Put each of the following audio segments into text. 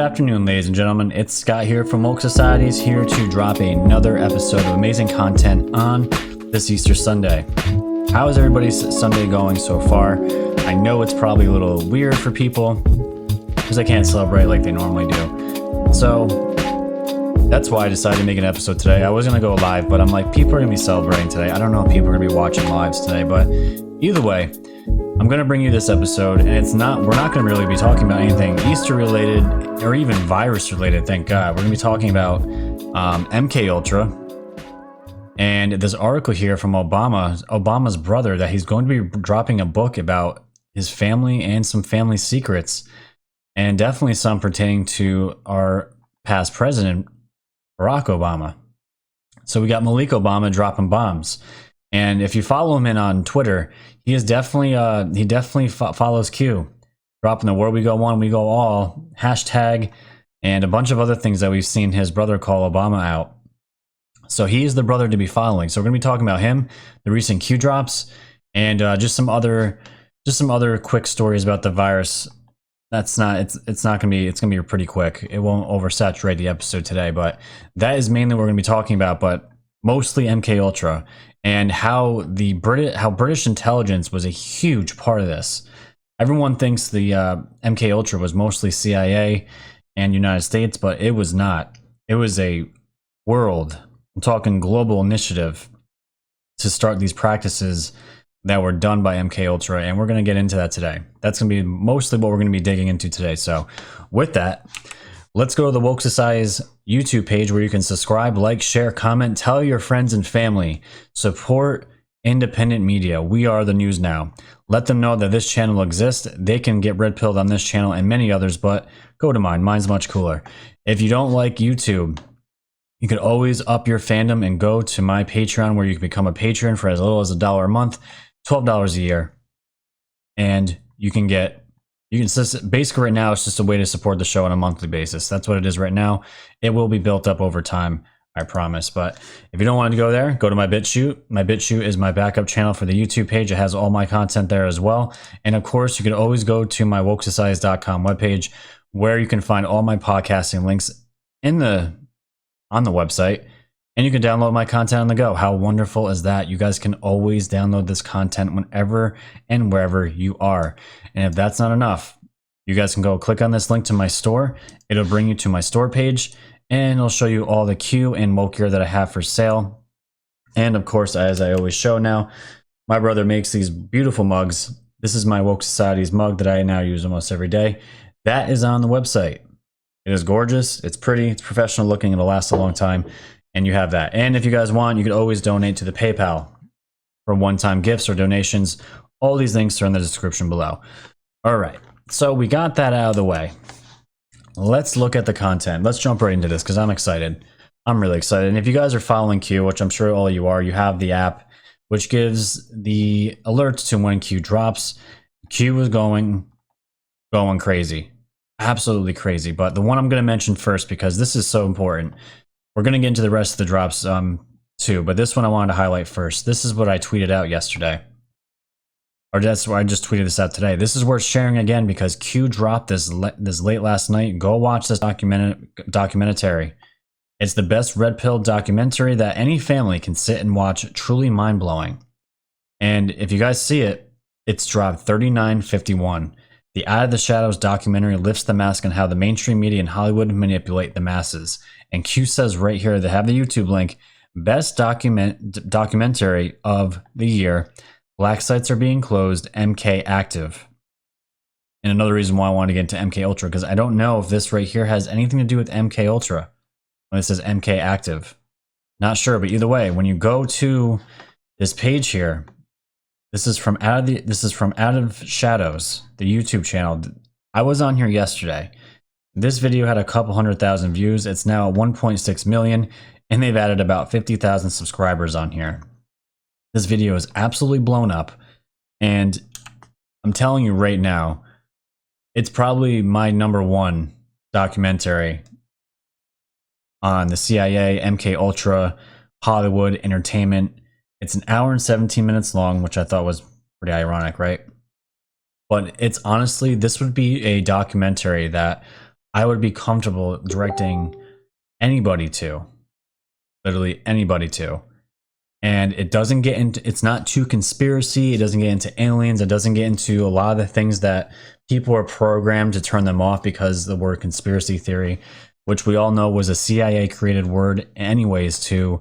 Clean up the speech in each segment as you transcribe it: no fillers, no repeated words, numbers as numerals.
afternoon, ladies and gentlemen. It's Scott here from Woke Societies, here to drop another episode of amazing content on this Easter Sunday. How is everybody's Sunday going so far? I know it's probably a little weird for people because they can't celebrate like they normally do. So that's why I decided to make an episode today. I was going to go live, but I'm like, people are going to be celebrating today. I don't know if people are going to be watching lives today, but either way, I'm going to bring you this episode, and we're not going to really be talking about anything Easter related or even virus related, thank God. We're going to be talking about MK Ultra and this article here from Obama's brother, that he's going to be dropping a book about his family and some family secrets, and definitely some pertaining to our past president, Barack Obama. So we got Malik Obama dropping bombs. And if you follow him on Twitter, he definitely follows Q, dropping the "Where we go one, we go all" hashtag, and a bunch of other things that we've seen his brother call Obama out. So he's the brother to be following. So we're gonna be talking about him, the recent Q drops, and just some other quick stories about the virus. It's gonna be pretty quick. It won't oversaturate the episode today, but that is mainly what we're gonna be talking about. But mostly MK Ultra, and how British intelligence was a huge part of this. Everyone thinks the MK Ultra was mostly CIA and United States, but it was not. It was a world, I'm talking global initiative to start these practices that were done by MK Ultra, and we're going to get into that today. That's going to be mostly what we're going to be digging into today. So with that, let's go to the Woke Society's YouTube page, where you can subscribe, like, share, comment, tell your friends and family. Support independent media. We are the news now. Let them know that this channel exists. They can get red pilled on this channel and many others, but go to mine. Mine's much cooler. If you don't like YouTube, you can always up your fandom and go to my Patreon, where you can become a patron for as little as $1 a month, $12 a year. And basically right now, it's just a way to support the show on a monthly basis. That's what it is right now. It will be built up over time, I promise. But if you don't want to go there, go to my BitChute. My BitChute is my backup channel for the YouTube page. It has all my content there as well. And of course, you can always go to my wokesocieties.com webpage, where you can find all my podcasting links on the website. And you can download my content on the go. How wonderful is that? You guys can always download this content whenever and wherever you are. And if that's not enough, you guys can go click on this link to my store. It'll bring you to my store page, and it'll show you all the Q and woke gear that I have for sale. And of course, as I always show now, my brother makes these beautiful mugs. This is my Woke Society's mug that I now use almost every day. That is on the website. It is gorgeous. It's pretty. It's professional looking. It'll last a long time. And you have that. And if you guys want, you can always donate to the PayPal for one-time gifts or donations. All these links are in the description below. All right, so we got that out of the way. Let's look at the content. Let's jump right into this, because I'm excited. I'm really excited. And if you guys are following Q, which I'm sure all you are, you have the app, which gives the alerts to when Q drops. Q is going crazy. Absolutely crazy. But the one I'm going to mention first, because this is so important. We're going to get into the rest of the drops too, but this one I wanted to highlight first. This is what I tweeted out yesterday. Or that's where I just tweeted this out today. This is worth sharing again, because Q dropped this late last night. Go watch this documentary. It's the best red pill documentary that any family can sit and watch. Truly mind-blowing. And if you guys see it, it's dropped $39.51. The Out of the Shadows documentary lifts the mask on how the mainstream media in Hollywood manipulate the masses. And Q says right here, they have the YouTube link, best documentary of the year. Black sites are being closed, MK active. And another reason why I want to get into MK Ultra, because I don't know if this right here has anything to do with MK Ultra when it says MK active. Not sure, but either way, when you go to this page here, this is from Out of Shadows, the YouTube channel. I was on here yesterday. This video had a couple 100,000 views. It's now at 1.6 million, and they've added about 50,000 subscribers on here. This video is absolutely blown up, and I'm telling you right now, it's probably my #1 documentary on the CIA, MK Ultra, Hollywood, entertainment. It's an hour and 17 minutes long, which I thought was pretty ironic, right? But it's honestly, this would be a documentary that I would be comfortable directing anybody to, literally anybody to. And it doesn't get into, it's not too conspiracy. It doesn't get into aliens. It doesn't get into a lot of the things that people are programmed to turn them off because the word conspiracy theory, which we all know was a CIA created word anyways to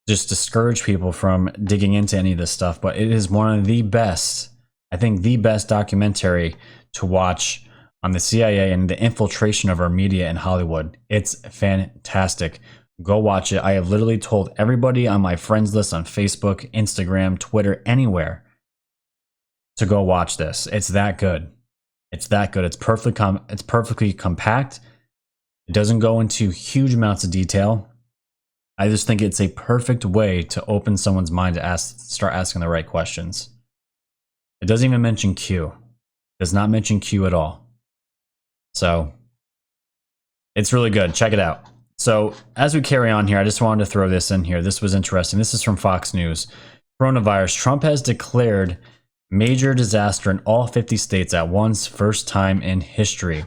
just discourage people from digging into any of this stuff. But it is one of the best, I think the best documentary to watch on the CIA and the infiltration of our media in Hollywood. It's fantastic. Go watch it. I have literally told everybody on my friends list on Facebook, Instagram, Twitter, anywhere to go watch this. It's that good. It's that good. It's perfectly compact. It doesn't go into huge amounts of detail. I just think it's a perfect way to open someone's mind to start asking the right questions. It doesn't even mention Q. It does not mention Q at all. So it's really good. Check it out. So as we carry on here, I just wanted to throw this in here. This was interesting. This is from Fox News. Coronavirus. Trump has declared major disaster in all 50 states at once, first time in history.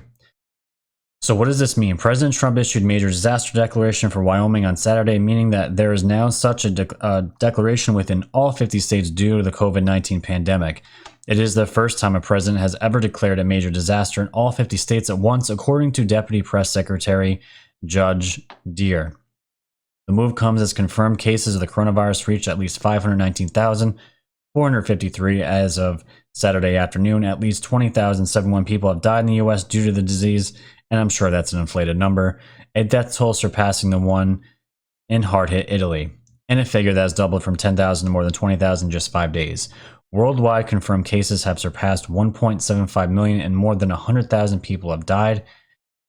So what does this mean? President Trump issued major disaster declaration for Wyoming on Saturday, meaning that there is now such a declaration within all 50 states due to the COVID-19 pandemic. It is the first time a president has ever declared a major disaster in all 50 states at once, according to Deputy Press Secretary Judge Deere. The move comes as confirmed cases of the coronavirus reached at least 519,453 as of Saturday afternoon. At least 20,071 people have died in the U.S. due to the disease, and I'm sure that's an inflated number. A death toll surpassing the one in hard-hit Italy, and a figure that has doubled from 10,000 to more than 20,000 in just 5 days. Worldwide confirmed cases have surpassed 1.75 million, and more than 100,000 people have died.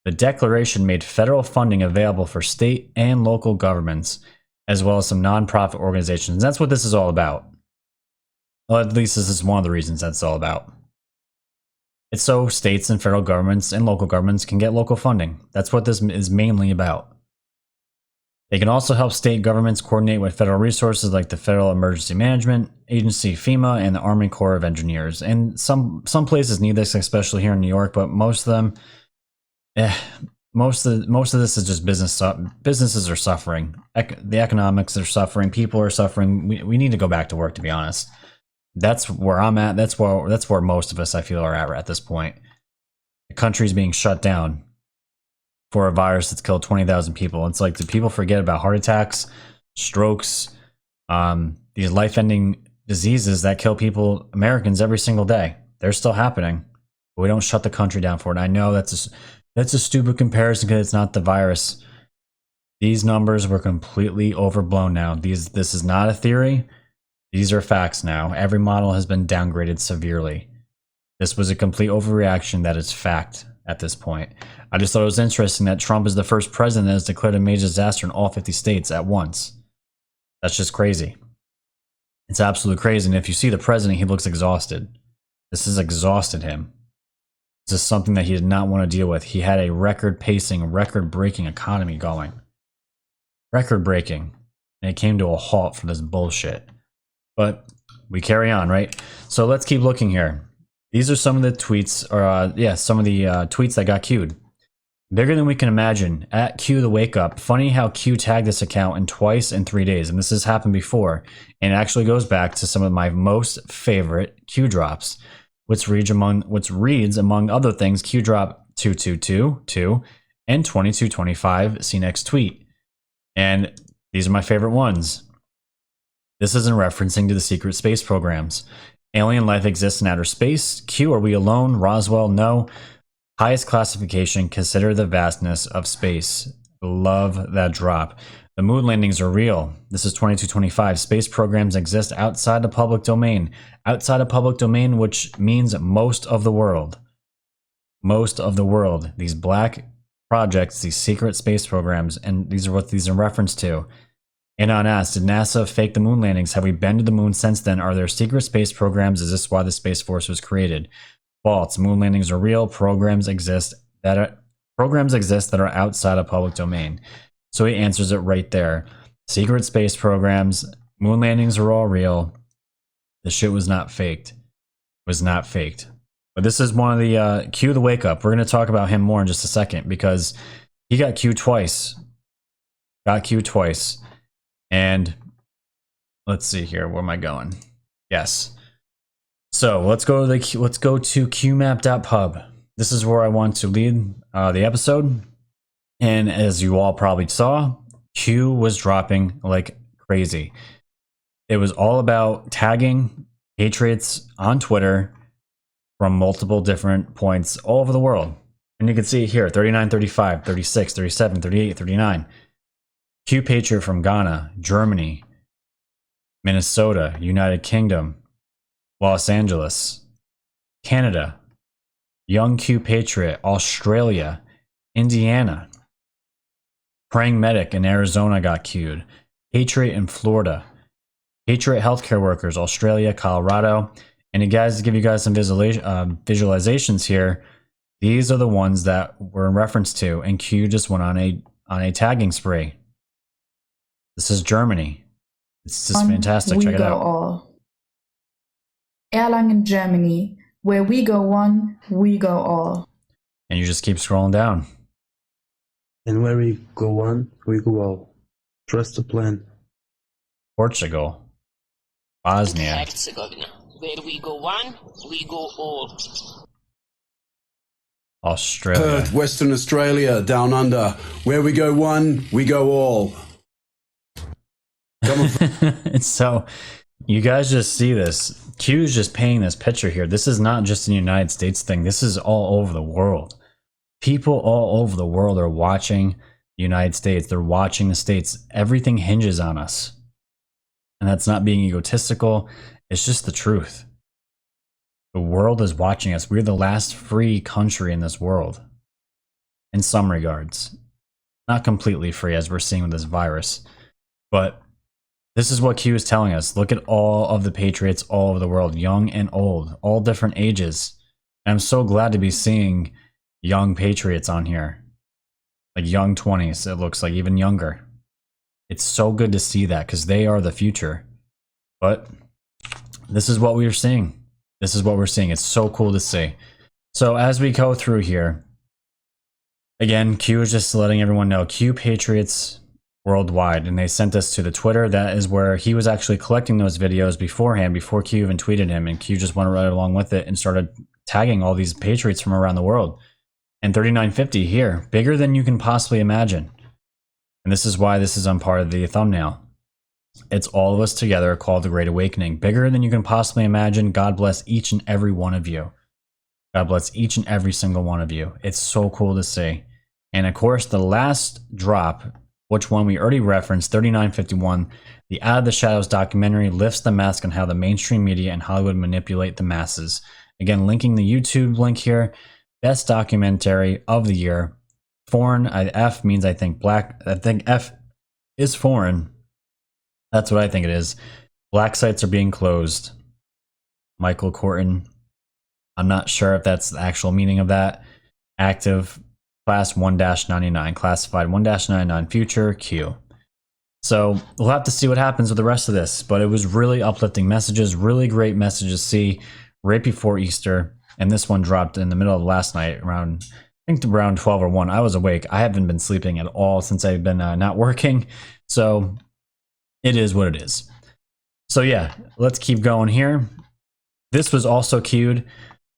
The declaration made federal funding available for state and local governments, as well as some nonprofit organizations. That's what this is all about. Well, at least this is one of the reasons that's all about. It's so states and federal governments and local governments can get local funding. That's what this is mainly about. They can also help state governments coordinate with federal resources like the Federal Emergency Management Agency, FEMA, and the Army Corps of Engineers. And some places need this, especially here in New York, but most of them, most of this is just business. Businesses are suffering. The economics are suffering. People are suffering. We need to go back to work, to be honest. That's where I'm at. That's where most of us, I feel, are at this point. The country's being shut down for a virus that's killed 20,000 people. It's like, do people forget about heart attacks, strokes, these life-ending diseases that kill people, Americans, every single day? They're still happening. But we don't shut the country down for it. I know that's a stupid comparison because it's not the virus. These numbers were completely overblown now. This is not a theory. These are facts now. Every model has been downgraded severely. This was a complete overreaction that is fact at this point. I just thought it was interesting that Trump is the first president that has declared a major disaster in all 50 states at once. That's just crazy. It's absolutely crazy. And if you see the president, he looks exhausted. This has exhausted him. This is something that he did not want to deal with. He had a record-pacing, record-breaking economy going. Record-breaking. And it came to a halt for this bullshit. But we carry on, right? So let's keep looking here. These are some of the tweets, or some of the tweets that got queued. Bigger than we can imagine. At Q the Wake Up. Funny how Q tagged this account in twice in 3 days, and this has happened before. And it actually goes back to some of my most favorite Q drops, which reads among other things Q drop 2222 and 2225. See next tweet. And these are my favorite ones. This isn't referencing to the secret space programs. Alien life exists in outer space. Q, are we alone? Roswell, no. Highest classification, consider the vastness of space. Love that drop. The moon landings are real. This is 2225. Space programs exist outside the public domain. Outside of public domain, which means most of the world. Most of the world. These black projects, these secret space programs, and these are what these are in reference to. And unasked, did NASA fake the moon landings? Have we been to the moon since then? Are there secret space programs? Is this why the Space Force was created? False. Moon landings are real. Programs exist that are outside of public domain. So he answers it right there. Secret space programs, moon landings are all real. The shit was not faked. Was not faked. But this is one of the Q the wake up. We're going to talk about him more in just a second because he got Q twice. Got Q twice. And let's see here. Where am I going? Yes. So let's go to qmap.pub. This is where I want to lead the episode. And as you all probably saw, Q was dropping like crazy. It was all about tagging Patriots on Twitter from multiple different points all over the world. And you can see it here, 39, 35, 36, 37, 38, 39. Q Patriot from Ghana, Germany, Minnesota, United Kingdom, Los Angeles, Canada, Young Q Patriot, Australia, Indiana, Praying Medic in Arizona got queued, Patriot in Florida, Patriot Healthcare Workers, Australia, Colorado. And you guys, to give you guys some visualizations here, these are the ones that were in reference to, and Q just went on a tagging spree. This is Germany. It's just fantastic. Check it out. All. Erlangen, Germany. Where we go one, we go all. And you just keep scrolling down. And where we go one, we go all. Trust the plan. Portugal. Bosnia. Herzegovina. Where we go one, we go all. Australia. Perth, Western Australia, down under. Where we go one, we go all. And so you guys just see this. Q is just painting this picture here. This is not just a United States thing. This is all over the world. People all over the world are watching the United States. They're watching the States. Everything hinges on us. And that's not being egotistical. It's just the truth. The world is watching us. We're the last free country in this world. In some regards. Not completely free, as we're seeing with this virus. But this is what Q is telling us. Look at all of the Patriots all over the world, young and old, all different ages. And I'm so glad to be seeing young Patriots on here. Like young 20s, it looks like, even younger. It's so good to see that because they are the future. But this is what we are seeing. This is what we're seeing. It's so cool to see. So as we go through here, again, Q is just letting everyone know, Q Patriots worldwide, and they sent us to the Twitter. That is where he was actually collecting those videos beforehand, before Q even tweeted him, and Q just went right along with it and started tagging all these Patriots from around the world. And 3950 here, bigger than you can possibly imagine. And this is why this is on part of the thumbnail. It's all of us together called the Great Awakening. Bigger than you can possibly imagine. God bless each and every one of you. God bless each and every single one of you. It's so cool to see. And of course, the last drop, which one we already referenced, 3951, the Out of the Shadows documentary lifts the mask on how the mainstream media and Hollywood manipulate the masses. Again, linking the YouTube link here. Best documentary of the year. Foreign, F means I think black. I think F is foreign. That's what I think it is. Black sites are being closed. Michael Corton. I'm not sure if that's the actual meaning of that. Active. Class 1-99. Classified 1-99. Future Q. So we'll have to see what happens with the rest of this. But it was really uplifting messages. Really great messages to see right before Easter. And this one dropped in the middle of last night around, I think around 12 or 1. I was awake. I haven't been sleeping at all since I've been not working. So it is what it is. So yeah, let's keep going here. This was also queued.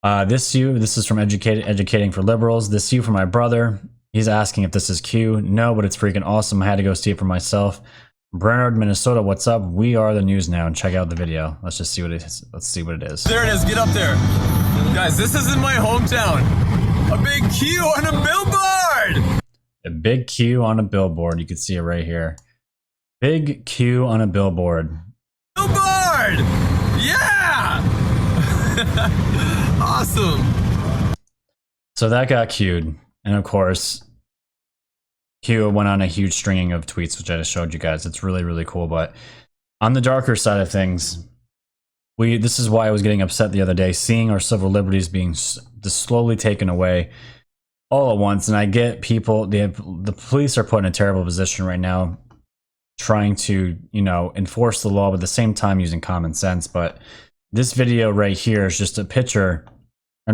This is from Educating for Liberals. This for my brother. He's asking if this is Q. No, but it's freaking awesome. I had to go see it for myself. Bernard, Minnesota, what's up? We are the news now, and check out the video. Let's just see what it is. Let's see what it is. There it is. Get up there. Guys, this is in my hometown. A big Q on a billboard. A big Q on a billboard. You can see it right here. Big Q on a billboard. Billboard! Yeah! Awesome. So that got queued. And of course, Q went on a huge stringing of tweets, which I just showed you guys. It's really, really cool. But on the darker side of things, this is why I was getting upset the other day, seeing our civil liberties being just slowly taken away all at once. And I get people, the police are put in a terrible position right now, trying to, enforce the law, but at the same time using common sense. But this video right here is just a picture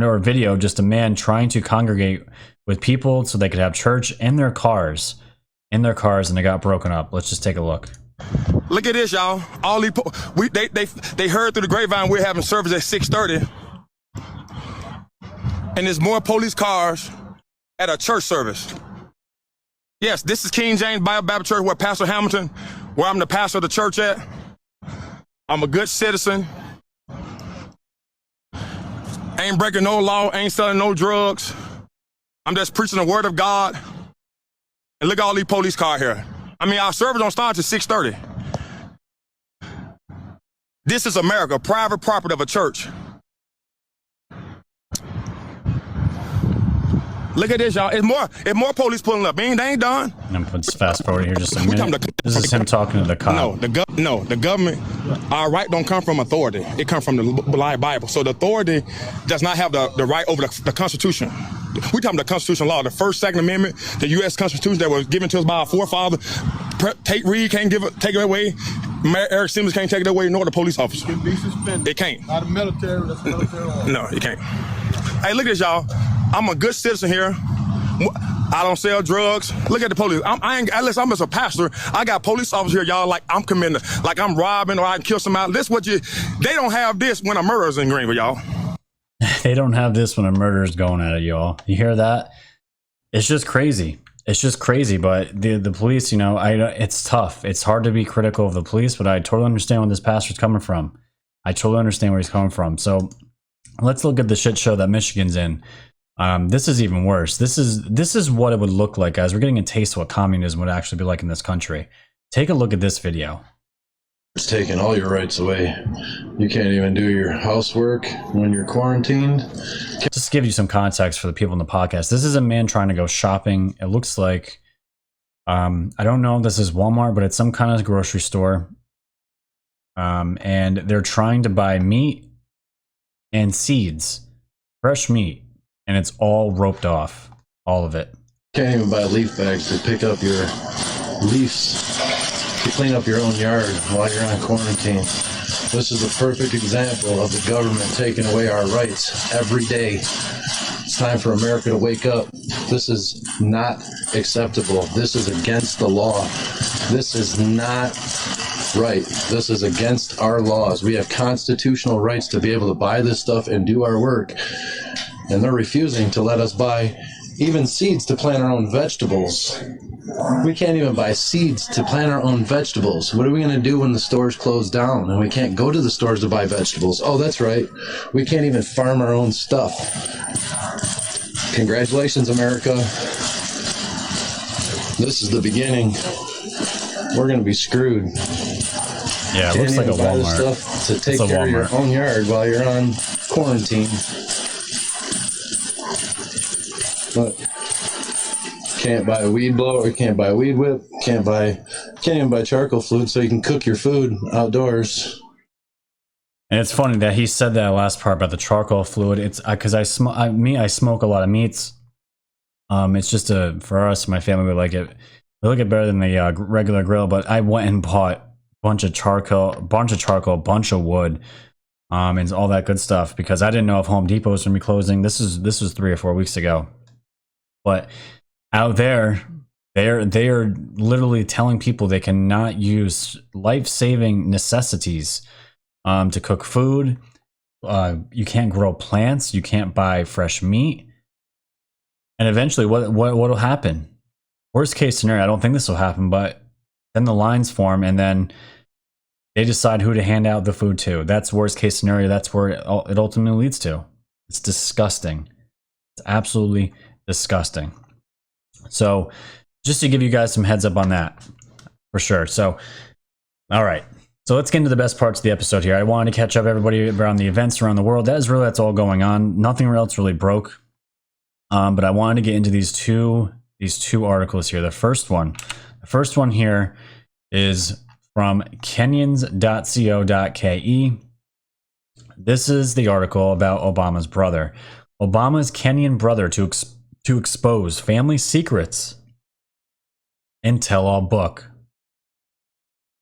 or a video, just a man trying to congregate with people so they could have church in their cars, and it got broken up. Let's just take a look. Look at this, y'all. All these they heard through the grapevine we're having service at 6:30, and there's more police cars at a church service. Yes, this is King James Bible Baptist Church, where Pastor Hamilton, where I'm the pastor of the church at. I'm a good citizen. Ain't breaking no law, ain't selling no drugs. I'm just preaching the word of God. And look at all these police cars here. I mean, our service don't start till 6:30. This is America, private property of a church. Look at this, y'all. It's more police pulling up. They ain't done. Let's fast forward here just a minute. This is him talking to the cop. No, the government, our right don't come from authority. It comes from the Bible. So the authority does not have the right over the Constitution. We're talking the Constitutional law, the First, Second Amendment, the U.S. Constitution that was given to us by our forefather. Tate Reed can't take it away. Mayor Eric Simmons can't take it away, nor the police officer. It can be suspended. It can't. Not a military, that's military law. No, it can't. Hey, look at this, y'all. I'm a good citizen here. I don't sell drugs. Look at the police. Unless I'm just a pastor, I got police officers here, y'all, like I'm committing, like I'm robbing or I can kill somebody. They don't have this when a murderer's in Greenville, y'all. They don't have this when a murderer's going at it, y'all. You hear that? It's just crazy. It's just crazy. But the police, it's tough. It's hard to be critical of the police, but I totally understand where this pastor's coming from. I totally understand where he's coming from. So let's look at the shit show that Michigan's in. This is even worse. This is what it would look like, guys. We're getting a taste of what communism would actually be like in this country. Take a look at this video. It's taking all your rights away. You can't even do your housework when you're quarantined. Just to give you some context for the people in the podcast, this is a man trying to go shopping. It looks like, I don't know if this is Walmart, but it's some kind of grocery store. And they're trying to buy meat and seeds, fresh meat, and it's all roped off, all of it. Can't even buy leaf bags to pick up your leaves to clean up your own yard while you're on quarantine. This is a perfect example of the government taking away our rights every day. It's time for America to wake up. This is not acceptable. This is against the law. This is not right. This is against our laws. We have constitutional rights to be able to buy this stuff and do our work. And they're refusing to let us buy even seeds to plant our own vegetables. We can't even buy seeds to plant our own vegetables. What are we going to do when the stores close down and we can't go to the stores to buy vegetables? Oh, that's right. We can't even farm our own stuff. Congratulations, America. This is the beginning. We're going to be screwed. Yeah, it looks like a Walmart. Buy the stuff to take care of your own yard while you're on quarantine. Look, can't buy a weed blower, can't buy a weed whip, can't even buy charcoal fluid so you can cook your food outdoors. And it's funny that he said that last part about the charcoal fluid. It's because I smoke a lot of meats. It's just for us, my family, we like it better than the regular grill. But I went and bought a bunch of charcoal, bunch of wood, and all that good stuff because I didn't know if Home Depot was going to be closing. This was 3 or 4 weeks ago. But out there, they are literally telling people they cannot use life-saving necessities to cook food. You can't grow plants. You can't buy fresh meat. And eventually, what will happen? Worst case scenario, I don't think this will happen, but then the lines form, and then they decide who to hand out the food to. That's worst case scenario. That's where it ultimately leads to. It's disgusting. It's absolutely disgusting. So just to give you guys some heads up on that for sure. So all right, so let's get into the best parts of the episode here. I wanted to catch up everybody around the events around the world. That's all going on. Nothing else really broke, but I wanted to get into these two articles here. The first one here is from Kenyans.co.ke. This is the article about Obama's brother. Obama's Kenyan brother to expose family secrets in tell-all book.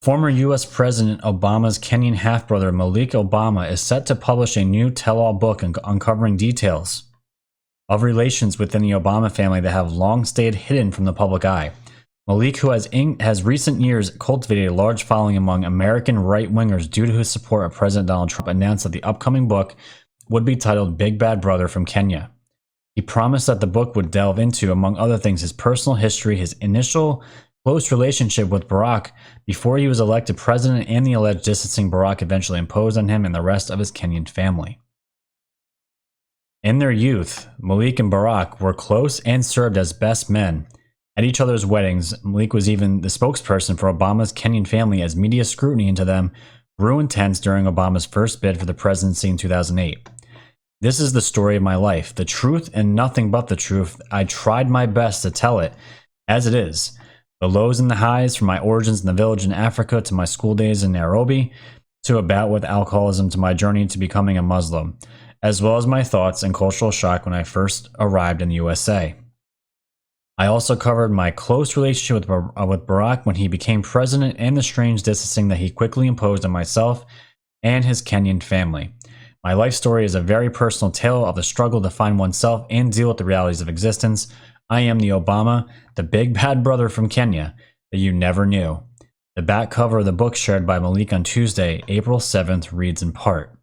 Former U.S. President Obama's Kenyan half-brother Malik Obama is set to publish a new tell-all book uncovering details of relations within the Obama family that have long stayed hidden from the public eye. Malik, who has recent years cultivated a large following among American right-wingers due to his support of President Donald Trump, announced that the upcoming book would be titled Big Bad Brother from Kenya. He promised that the book would delve into, among other things, his personal history, his initial close relationship with Barack before he was elected president, and the alleged distancing Barack eventually imposed on him and the rest of his Kenyan family. In their youth, Malik and Barack were close and served as best men. At each other's weddings, Malik was even the spokesperson for Obama's Kenyan family as media scrutiny into them grew intense during Obama's first bid for the presidency in 2008. This is the story of my life, the truth and nothing but the truth. I tried my best to tell it as it is. The lows and the highs, from my origins in the village in Africa to my school days in Nairobi, to a bout with alcoholism to my journey to becoming a Muslim, as well as my thoughts and cultural shock when I first arrived in the USA. I also covered my close relationship with Barack when he became president and the strange distancing that he quickly imposed on myself and his Kenyan family. My life story is a very personal tale of the struggle to find oneself and deal with the realities of existence. I am the Obama, the big bad brother from Kenya that you never knew. The back cover of the book shared by Malik on Tuesday, April 7th, reads in part.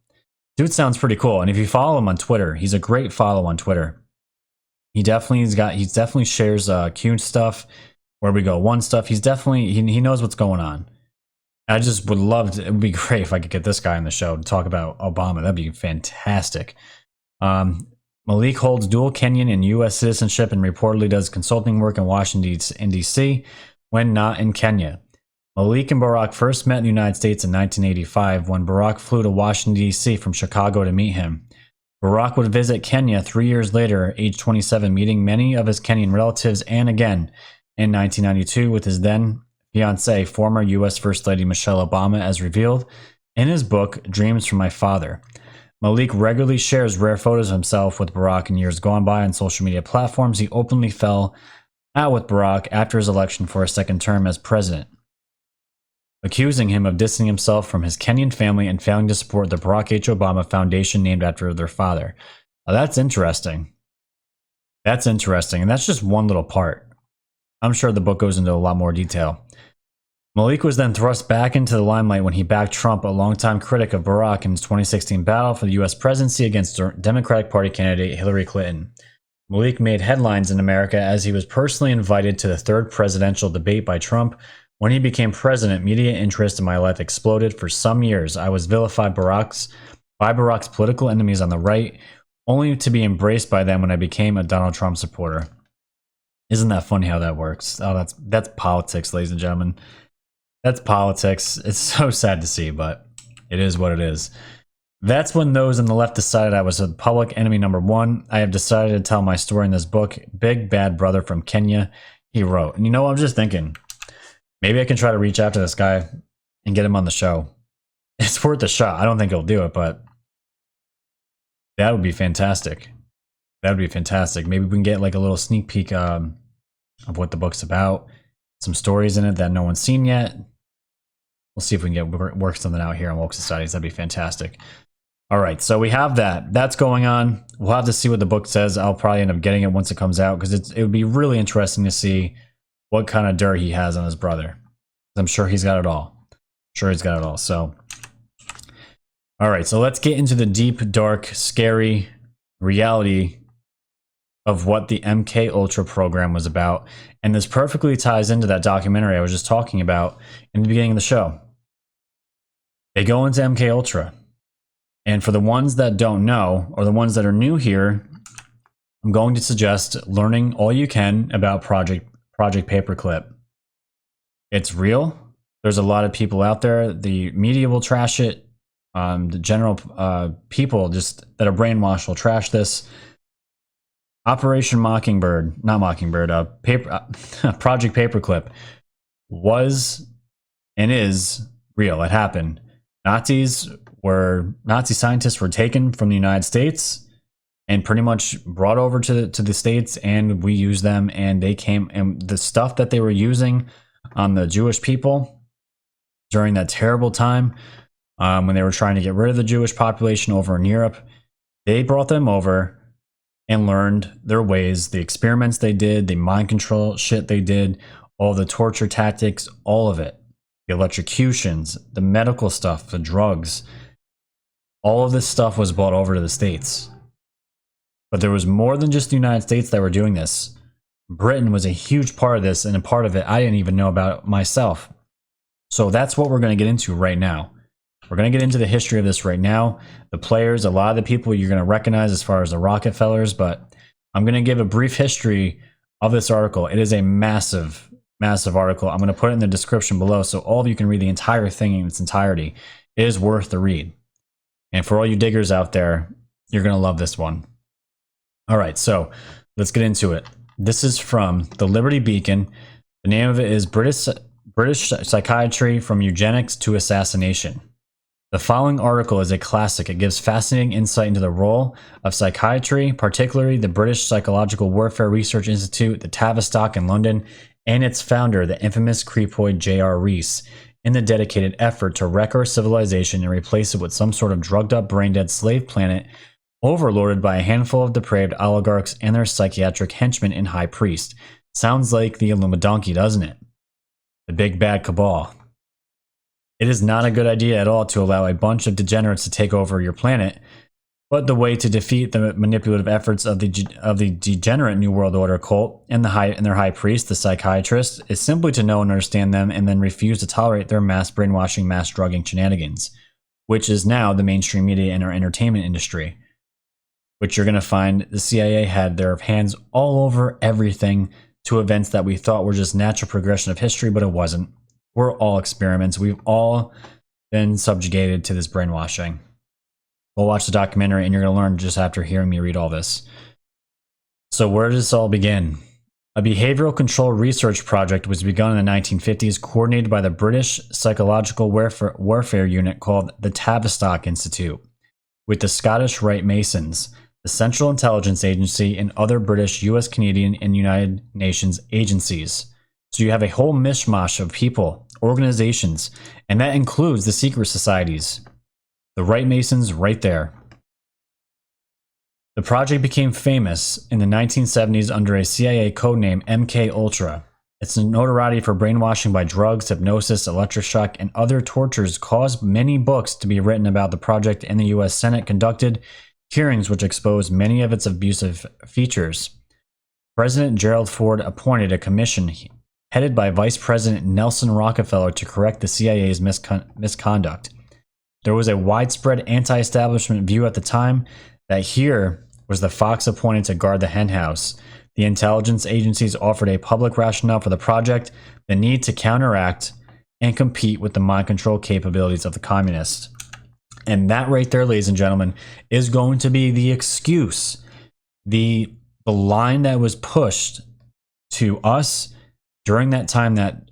Dude sounds pretty cool, and if you follow him on Twitter, he's a great follow on Twitter. He definitely shares Q stuff, Where We Go One stuff. He knows what's going on. I just would love to. It would be great if I could get this guy on the show to talk about Obama. That'd be fantastic. Malik holds dual Kenyan and U.S. citizenship and reportedly does consulting work in Washington, D.C. when not in Kenya. Malik and Barack first met in the United States in 1985 when Barack flew to Washington, D.C. from Chicago to meet him. Barack would visit Kenya 3 years later, age 27, meeting many of his Kenyan relatives, and again in 1992 with his then fiancée, former U.S. First Lady Michelle Obama, as revealed in his book, Dreams from My Father. Malik regularly shares rare photos of himself with Barack in years gone by on social media platforms. He openly fell out with Barack after his election for a second term as president, accusing him of distancing himself from his Kenyan family and failing to support the Barack H. Obama Foundation named after their father. Now, that's interesting. That's interesting, and that's just one little part. I'm sure the book goes into a lot more detail. Malik was then thrust back into the limelight when he backed Trump, a longtime critic of Barack, in his 2016 battle for the U.S. presidency against Democratic Party candidate Hillary Clinton. Malik made headlines in America as he was personally invited to the third presidential debate by Trump. When he became president, media interest in my life exploded. For some years, I was vilified by Barack's political enemies on the right, only to be embraced by them when I became a Donald Trump supporter. Isn't that funny how that works? Oh, that's politics, ladies and gentlemen. That's politics. It's so sad to see, but it is what it is. That's when those on the left decided I was a public enemy number one. I have decided to tell my story in this book, Big Bad Brother from Kenya, he wrote. And you know, I'm just thinking, maybe I can try to reach out to this guy and get him on the show. It's worth a shot. I don't think he'll do it, but that would be fantastic. That would be fantastic. Maybe we can get like a little sneak peek of what the book's about. Some stories in it that no one's seen yet. We'll see if we can work something out here on Woke Societies. That'd be fantastic. All right, so we have that. That's going on. We'll have to see what the book says. I'll probably end up getting it once it comes out because it would be really interesting to see what kind of dirt he has on his brother. I'm sure he's got it all. So, all right, so let's get into the deep, dark, scary reality of what the MK Ultra program was about. And this perfectly ties into that documentary I was just talking about in the beginning of the show. They go into MK Ultra. And for the ones that don't know, or the ones that are new here, I'm going to suggest learning all you can about Project Paperclip. It's real. There's a lot of people out there. The media will trash it. The general people just that are brainwashed will trash this. Operation Mockingbird, not Mockingbird, Project Paperclip was and is real. It happened. Nazi scientists were taken from the United States and pretty much brought over to the States, and we used them, and they came, and the stuff that they were using on the Jewish people, during that terrible time when they were trying to get rid of the Jewish population over in Europe. They brought them over and learned their ways, the experiments they did, the mind control shit they did, all the torture tactics, all of it. The electrocutions, the medical stuff, the drugs. All of this stuff was brought over to the States. But there was more than just the United States that were doing this. Britain was a huge part of this, and a part of it I didn't even know about myself. So that's what we're going to get into right now. We're going to get into the history of this right now. The players, a lot of the people you're going to recognize as far as the Rockefellers, but I'm going to give a brief history of this article. It is a massive, massive article. I'm going to put it in the description below so all of you can read the entire thing in its entirety. It is worth the read. And for all you diggers out there, you're going to love this one. All right, so let's get into it. This is from the Liberty Beacon. The name of it is British Psychiatry from Eugenics to Assassination. The following article is a classic. It gives fascinating insight into the role of psychiatry, particularly the British Psychological Warfare Research Institute, the Tavistock in London, and its founder, the infamous creepoid J.R. Rees, in the dedicated effort to wreck our civilization and replace it with some sort of drugged-up, brain-dead slave planet overlorded by a handful of depraved oligarchs and their psychiatric henchmen and high priest. Sounds like the Illuminati, doesn't it? The big bad cabal. It is not a good idea at all to allow a bunch of degenerates to take over your planet, but the way to defeat the manipulative efforts of the degenerate New World Order cult and their high priest, the psychiatrist, is simply to know and understand them and then refuse to tolerate their mass brainwashing, mass drugging shenanigans, which is now the mainstream media and our entertainment industry, which you're going to find the CIA had their hands all over everything to events that we thought were just natural progression of history, but it wasn't. We're all experiments. We've all been subjugated to this brainwashing. We'll watch the documentary and you're going to learn just after hearing me read all this. So where does this all begin? A behavioral control research project was begun in the 1950s, coordinated by the British Psychological Warfare Unit called the Tavistock Institute, with the Scottish Rite Masons, the Central Intelligence Agency, and other British, US, Canadian, and United Nations agencies. So you have a whole mishmash of people, organizations, and that includes the secret societies. The Rite Masons right there. The project became famous in the 1970s under a CIA codename MK Ultra. Its notoriety for brainwashing by drugs, hypnosis, electroshock, and other tortures caused many books to be written about the project, and the US Senate conducted hearings which exposed many of its abusive features. President Gerald Ford appointed a commission headed by Vice President Nelson Rockefeller to correct the CIA's misconduct. There was a widespread anti-establishment view at the time that here was the fox appointed to guard the henhouse. The intelligence agencies offered a public rationale for the project, the need to counteract and compete with the mind control capabilities of the communists. And that right there, ladies and gentlemen, is going to be the excuse, the line that was pushed to us during that time, that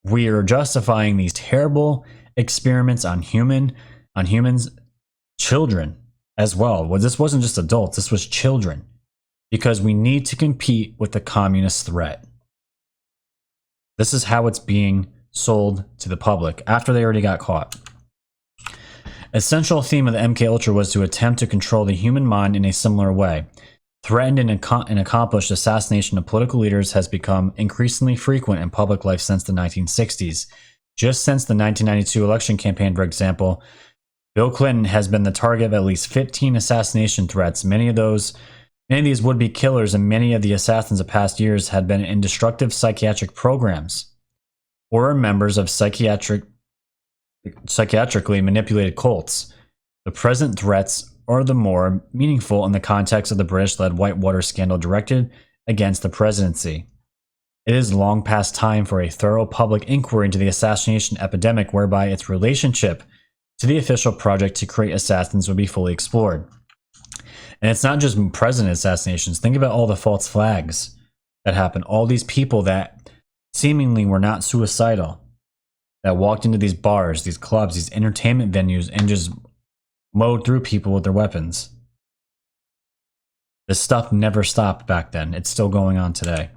we are justifying these terrible experiments on humans, children as well. Well, this wasn't just adults, this was children, because we need to compete with the communist threat. This is how it's being sold to the public after they already got caught. A central theme of the MK Ultra was to attempt to control the human mind in a similar way. Threatened and accomplished assassination of political leaders has become increasingly frequent in public life since the 1960s. Just since the 1992 election campaign, for example, Bill Clinton has been the target of at least 15 assassination threats. Many of these would-be killers and many of the assassins of past years had been in destructive psychiatric programs or are members of psychiatrically manipulated cults. The present threats are the more meaningful in the context of the British-led Whitewater scandal directed against the presidency. It is long past time for a thorough public inquiry into the assassination epidemic, whereby its relationship to the official project to create assassins would be fully explored. And it's not just president assassinations. Think about all the false flags that happened. All these people that seemingly were not suicidal, that walked into these bars, these clubs, these entertainment venues, and just mowed through people with their weapons. This stuff never stopped back then. It's still going on today.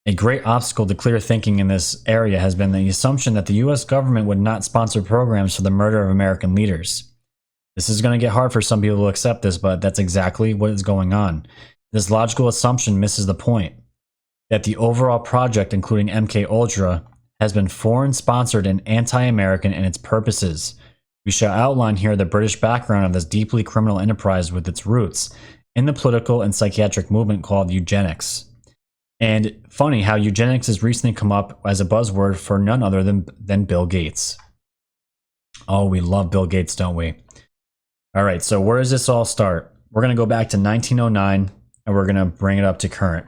A great obstacle to clear thinking in this area has been the assumption that the US government would not sponsor programs for the murder of American leaders. This is going to get hard for some people to accept this, but that's exactly what is going on. This logical assumption misses the point that the overall project, including MK Ultra, has been foreign sponsored and anti-American in its purposes. We shall outline here the British background of this deeply criminal enterprise with its roots in the political and psychiatric movement called eugenics. And funny how eugenics has recently come up as a buzzword for none other than Bill Gates. Oh, we love Bill Gates, don't we? All right, so where does this all start? We're going to go back to 1909 and we're going to bring it up to current.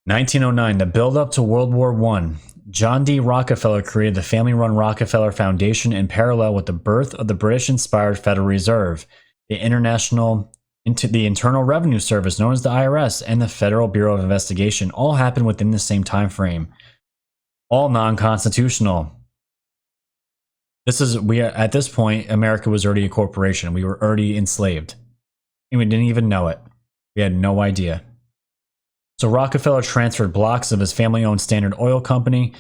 1909, the build up to World War I. John D. Rockefeller created the family-run Rockefeller Foundation in parallel with the birth of the British-inspired Federal Reserve, the Internal Revenue Service, known as the IRS, and the Federal Bureau of Investigation all happened within the same time frame. All non-constitutional. At this point, America was already a corporation. We were already enslaved. And we didn't even know it. We had no idea. So Rockefeller transferred blocks of his family-owned Standard Oil Company,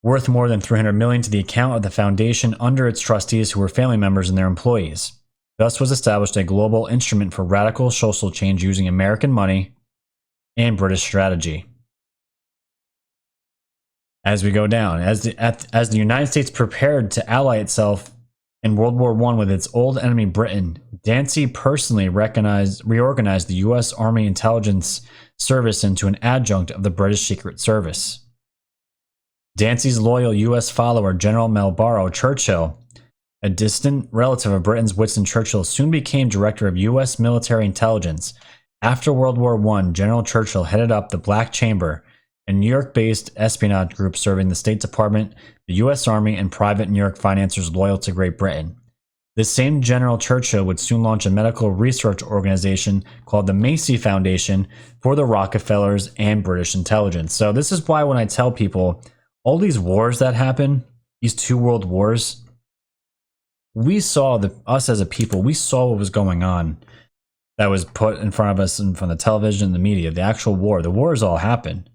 worth more than $300 million, to the account of the foundation under its trustees who were family members and their employees. Thus was established a global instrument for radical social change using American money and British strategy. As we go down, as the United States prepared to ally itself in World War I with its old enemy Britain, Dancy personally reorganized the U.S. Army Intelligence Service into an adjunct of the British Secret Service. Dancy's loyal U.S. follower, General Marlborough Churchill, a distant relative of Britain's Winston Churchill, soon became director of U.S. military intelligence. After World War I, General Churchill headed up the Black Chamber, a New York-based espionage group serving the State Department, the U.S. Army, and private New York financiers loyal to Great Britain. This same General Churchill would soon launch a medical research organization called the Macy Foundation for the Rockefellers and British intelligence. So this is why when I tell people all these wars that happen, these two world wars, we saw us as a people, we saw what was going on that was put in front of us and from the television and the media. The actual war, the wars all happened.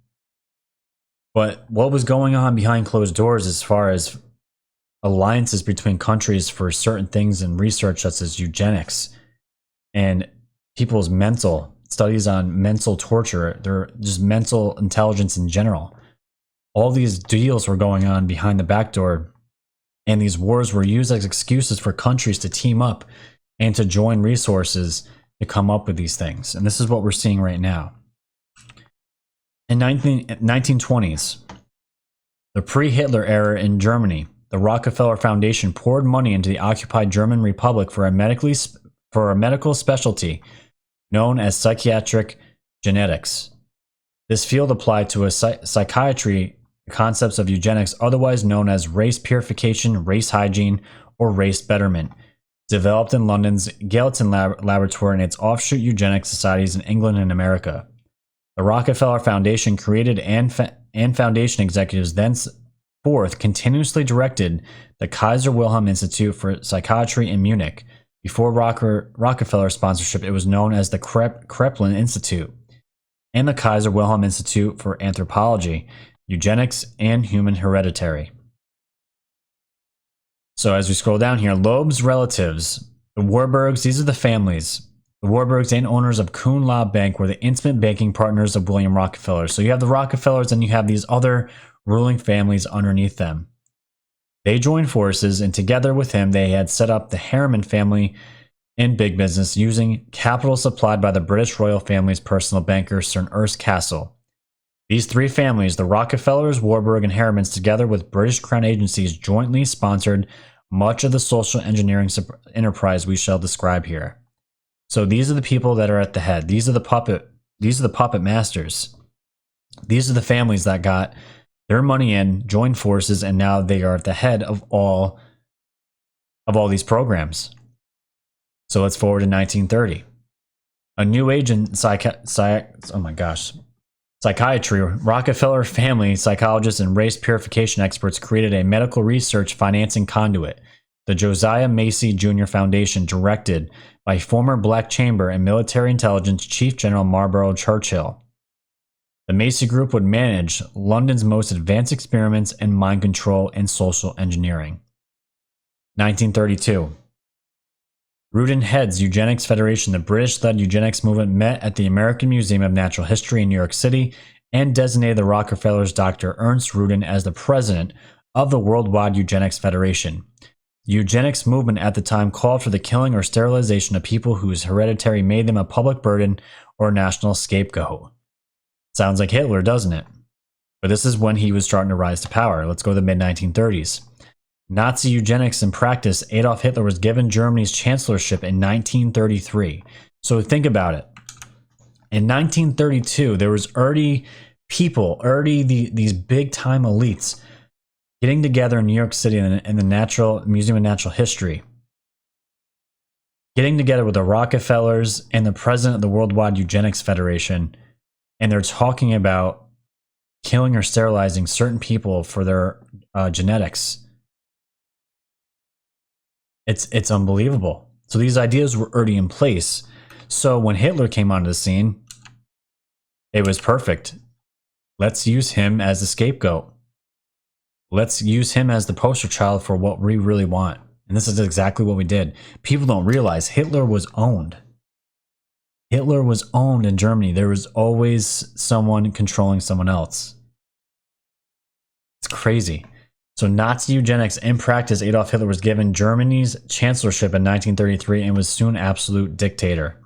But what was going on behind closed doors as far as alliances between countries for certain things and research such as eugenics and people's mental studies on mental torture, their just mental intelligence in general. All these deals were going on behind the back door, and these wars were used as excuses for countries to team up and to join resources to come up with these things. And this is what we're seeing right now. In 1920s, the pre-Hitler era in Germany, the Rockefeller Foundation poured money into the occupied German Republic for a medical specialty known as psychiatric genetics. This field applied to psychiatry concepts of eugenics, otherwise known as race purification, race hygiene, or race betterment, developed in London's Gallatin Laboratory and its offshoot eugenics societies in England and America. The Rockefeller Foundation created and foundation executives thenceforth continuously directed the Kaiser Wilhelm Institute for Psychiatry in Munich. Before Rockefeller sponsorship, it was known as the Kreplin Institute, and the Kaiser Wilhelm Institute for Anthropology, Eugenics, and Human Hereditary. So as we scroll down here, Loeb's relatives, the Warburgs, these are the families. The Warburgs and owners of Kuhn Loeb Bank were the intimate banking partners of William Rockefeller. So you have the Rockefellers and you have these other ruling families underneath them. They joined forces, and together with him, they had set up the Harriman family in big business using capital supplied by the British royal family's personal banker, Sir Ernest Cassel. These three families, the Rockefellers, Warburg, and Harrimans, together with British Crown agencies, jointly sponsored much of the social engineering enterprise we shall describe here. So these are the people that are at the head. These are the puppet masters. These are the families that got their money in, joined forces, and now they are at the head of all these programs. So let's forward to 1930. A new age in psychiatry, Rockefeller family psychologists and race purification experts created a medical research financing conduit, the Josiah Macy Jr. Foundation, directed by former Black Chamber and Military Intelligence Chief General Marlborough Churchill. The Macy Group would manage London's most advanced experiments in mind control and social engineering. 1932. Rudin heads Eugenics Federation. The British-led eugenics movement met at the American Museum of Natural History in New York City and designated the Rockefellers' Dr. Ernst Rudin as the president of the Worldwide Eugenics Federation. The eugenics movement at the time called for the killing or sterilization of people whose hereditary made them a public burden or national scapegoat. Sounds like Hitler, doesn't it? But this is when he was starting to rise to power. Let's go to the mid-1930s. Nazi eugenics in practice. Adolf Hitler was given Germany's chancellorship in 1933. So think about it. In 1932, there was already people, these big-time elites getting together in New York City in the Museum of Natural History, getting together with the Rockefellers and the president of the Worldwide Eugenics Federation, and they're talking about killing or sterilizing certain people for their genetics. It's unbelievable. So these ideas were already in place. So when Hitler came onto the scene, it was perfect. Let's use him as the scapegoat. Let's use him as the poster child for what we really want. And this is exactly what we did. People don't realize Hitler was owned. Hitler was owned in Germany. There was always someone controlling someone else. It's crazy. So Nazi eugenics in practice, Adolf Hitler was given Germany's chancellorship in 1933 and was soon absolute dictator.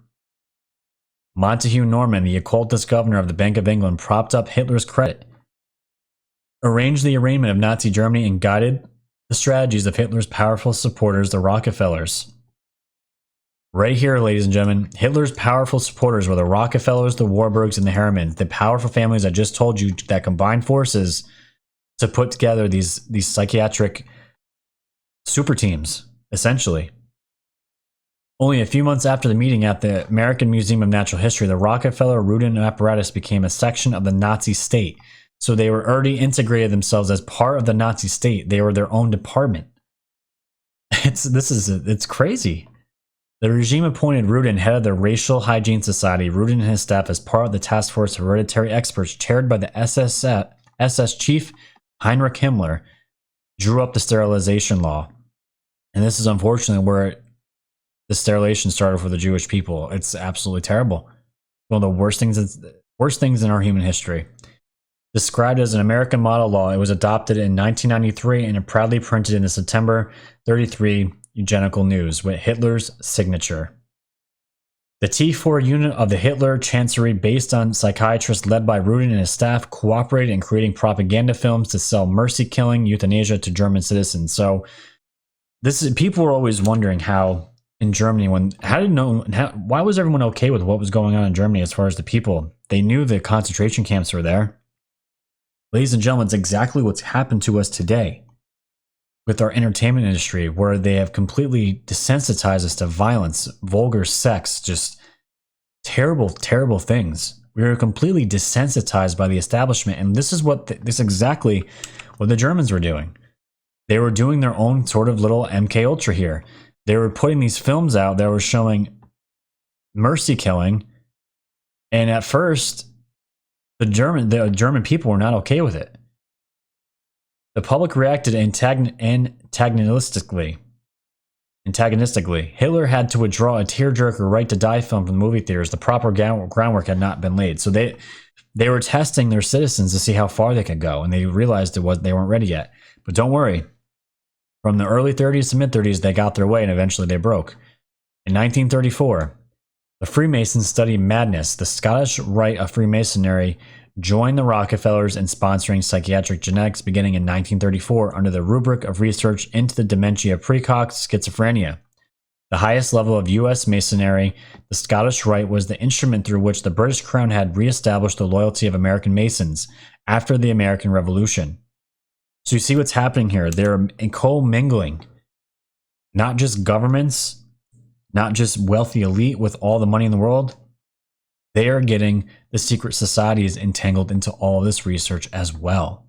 Montague Norman, the occultist governor of the Bank of England, propped up Hitler's credit, arranged the arraignment of Nazi Germany, and guided the strategies of Hitler's powerful supporters, the Rockefellers. Right here, ladies and gentlemen, Hitler's powerful supporters were the Rockefellers, the Warburgs, and the Harrimans, the powerful families I just told you that combined forces to put together these psychiatric super teams, essentially. Only a few months after the meeting at the American Museum of Natural History, the Rockefeller-Rudin apparatus became a section of the Nazi state. So they were already integrated themselves as part of the Nazi state. They were their own department. It's crazy. The regime appointed Rudin head of the Racial Hygiene Society. Rudin and his staff as part of the task force of hereditary experts chaired by the SS chief Heinrich Himmler drew up the sterilization law. And this is unfortunately where the sterilization started for the Jewish people. It's absolutely terrible. One of the worst things in our human history. Described as an American model law, it was adopted in 1993 and it proudly printed in the September 33 Eugenical News with Hitler's signature. The T4 unit of the Hitler Chancellery, based on psychiatrists led by Rudin and his staff, cooperated in creating propaganda films to sell mercy killing euthanasia to German citizens. So people were always wondering how in Germany, why was everyone okay with what was going on in Germany as far as the people? They knew the concentration camps were there. Ladies and gentlemen, it's exactly what's happened to us today with our entertainment industry, where they have completely desensitized us to violence, vulgar sex, just terrible, terrible things. We are completely desensitized by the establishment, and this is exactly what the Germans were doing. They were doing their own sort of little MK Ultra here. They were putting these films out that were showing mercy killing, and at first, the German people were not okay with it. The public reacted antagonistically. Hitler had to withdraw a tearjerker right to die film from the movie theaters. The proper groundwork had not been laid. So they were testing their citizens to see how far they could go, and they realized they weren't ready yet. But don't worry. From the early 30s to mid-30s, they got their way, and eventually they broke. In 1934, the Freemasons studied madness. The Scottish Rite of Freemasonry joined the Rockefellers in sponsoring psychiatric genetics beginning in 1934 under the rubric of research into the dementia precox schizophrenia. The highest level of U.S. Masonry, the Scottish Rite was the instrument through which the British Crown had reestablished the loyalty of American Masons after the American Revolution. So you see what's happening here. They're commingling not just governments, not just wealthy elite with all the money in the world. They are getting the secret societies entangled into all this research as well.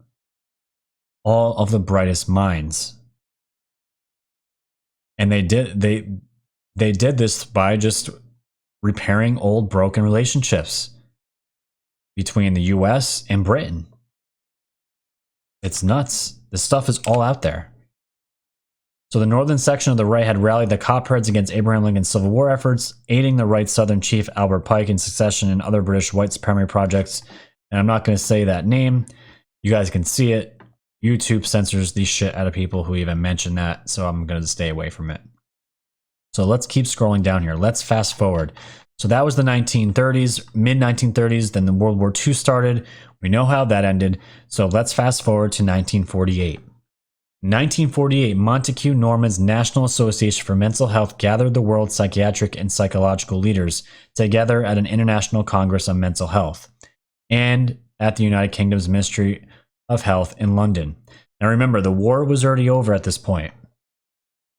All of the brightest minds. And they did this by just repairing old broken relationships. between the US and Britain. It's nuts. This stuff is all out there. So the northern section of the right had rallied the Copperheads against Abraham Lincoln's Civil War efforts, aiding the right's Southern chief Albert Pike in secession and other British white supremacy projects. And I'm not going to say that name. You guys can see it. YouTube censors the shit out of people who even mention that, so I'm going to stay away from it. So let's keep scrolling down here. Let's fast forward. So that was the 1930s, mid-1930s, then the World War II started. We know how that ended. So let's fast forward to 1948. 1948, Montague Norman's National Association for Mental Health gathered the world's psychiatric and psychological leaders together at an International Congress on Mental Health and at the United Kingdom's Ministry of Health in London. Now remember, the war was already over at this point.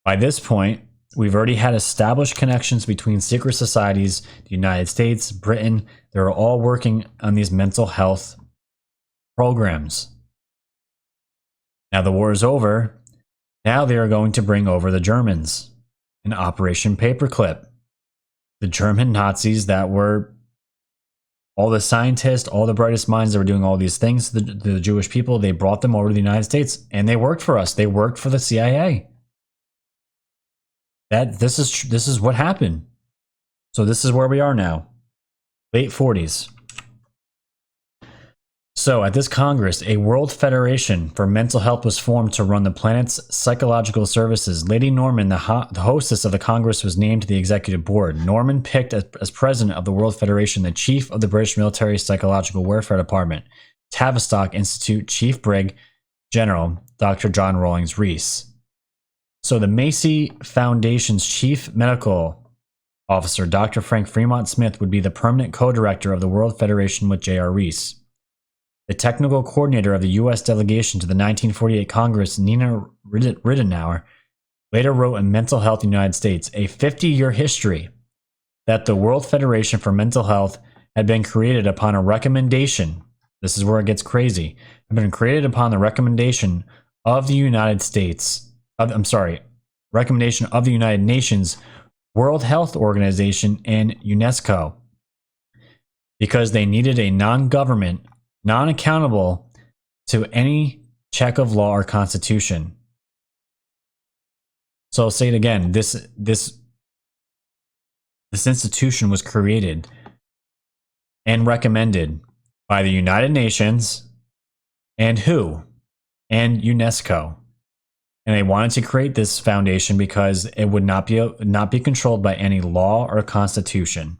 By this point, we've already had established connections between secret societies, the United States, Britain. They're all working on these mental health programs. Now the war is over. Now they are going to bring over the Germans in Operation Paperclip. The German Nazis that were all the scientists, all the brightest minds that were doing all these things to the Jewish people, they brought them over to the United States and they worked for us. They worked for the CIA. This is what happened. So this is where we are now. Late 40s. So at this Congress, a World Federation for Mental Health was formed to run the planet's psychological services. Lady Norman, the hostess of the Congress, was named to the executive board. Norman picked as president of the World Federation the chief of the British Military Psychological Warfare Department, Tavistock Institute Chief Brig General Dr. John Rawlings Rees. So the Macy Foundation's chief medical officer, Dr. Frank Fremont Smith, would be the permanent co-director of the World Federation with J.R. Rees. The technical coordinator of the U.S. delegation to the 1948 Congress, Nina Ridenour, later wrote in Mental Health in the United States, a 50-year history, that the World Federation for Mental Health had been created upon a recommendation. This is where it gets crazy. Had been created upon the recommendation of the United States. Recommendation of the United Nations, World Health Organization, and UNESCO, because they needed a non-government, non-accountable to any check of law or constitution. So I'll say it again. This institution was created and recommended by the United Nations and who? And UNESCO. And they wanted to create this foundation because it would not be controlled by any law or constitution.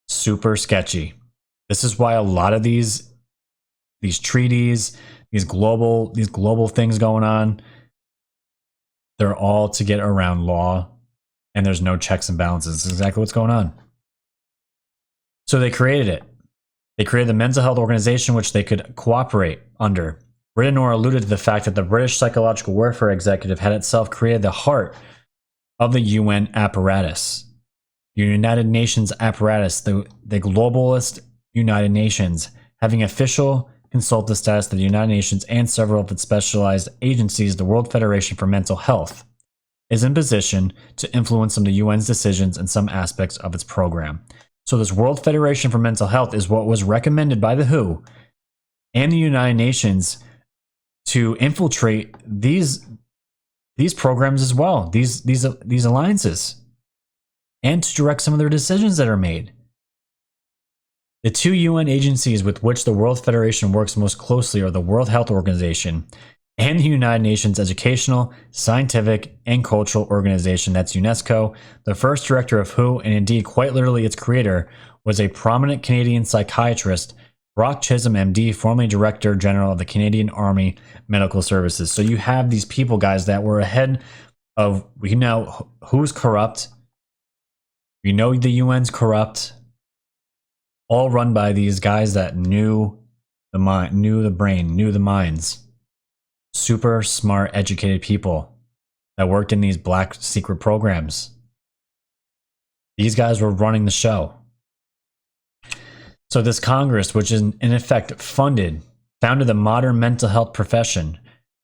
Super sketchy. This is why a lot of these treaties, these global things going on, they're all to get around law, and there's no checks and balances. This is exactly what's going on. So they created it. They created the Mental Health Organization, which they could cooperate under. Ridenour alluded to the fact that the British Psychological Warfare Executive had itself created the heart of the UN apparatus. The United Nations apparatus, the globalist United Nations, having official consultative status to the United Nations and several of its specialized agencies, the World Federation for Mental Health is in position to influence some of the UN's decisions and some aspects of its program. So this World Federation for Mental Health is what was recommended by the WHO and the United Nations to infiltrate these programs as well, these alliances, and to direct some of their decisions that are made. The two UN agencies with which the World Federation works most closely are the World Health Organization and the United Nations Educational, Scientific, and Cultural Organization, that's UNESCO. The first director of WHO, and indeed quite literally its creator, was a prominent Canadian psychiatrist, Brock Chisholm, MD, formerly Director General of the Canadian Army Medical Services. So you have these people, guys, that were ahead of, we know who's corrupt. We know the UN's corrupt. All run by these guys that knew the mind, knew the brain, knew the minds. Super smart, educated people that worked in these black secret programs. These guys were running the show. So this Congress, which is in effect founded the modern mental health profession,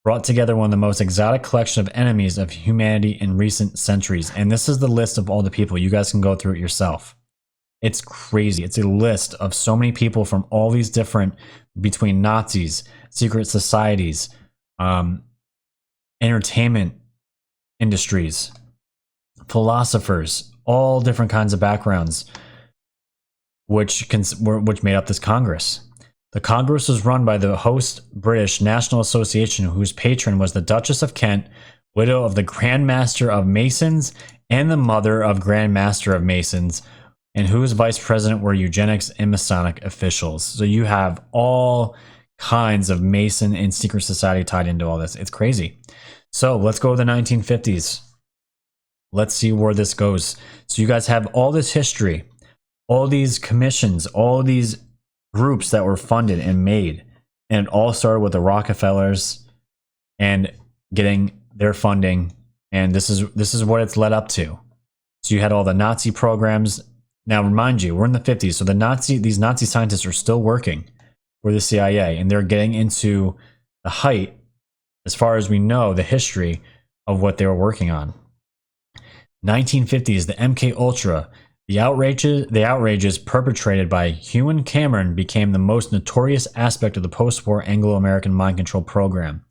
brought together one of the most exotic collection of enemies of humanity in recent centuries. And this is the list of all the people. You guys can go through it yourself. It's crazy. It's a list of so many people from all these different, between Nazis, secret societies, entertainment industries, philosophers, all different kinds of backgrounds, which made up this Congress. The Congress was run by the host British National Association, whose patron was the Duchess of Kent, widow of the Grand Master of Masons and the mother of Grand Master of Masons, and whose vice president were eugenics and Masonic officials. So you have all kinds of Mason and secret society tied into all this. It's crazy. So let's go to the 1950s. Let's see where this goes. So you guys have all this history, all these commissions, all these groups that were funded and made, and it all started with the Rockefellers and getting their funding, and this is what it's led up to. So you had all the Nazi programs. Now remind you, we're in the 50s, so these Nazi scientists are still working for the CIA, and they're getting into the height, as far as we know, the history of what they were working on. 1950s, the MK Ultra. The outrages perpetrated by Hugh and Cameron became the most notorious aspect of the post-war Anglo-American mind control program.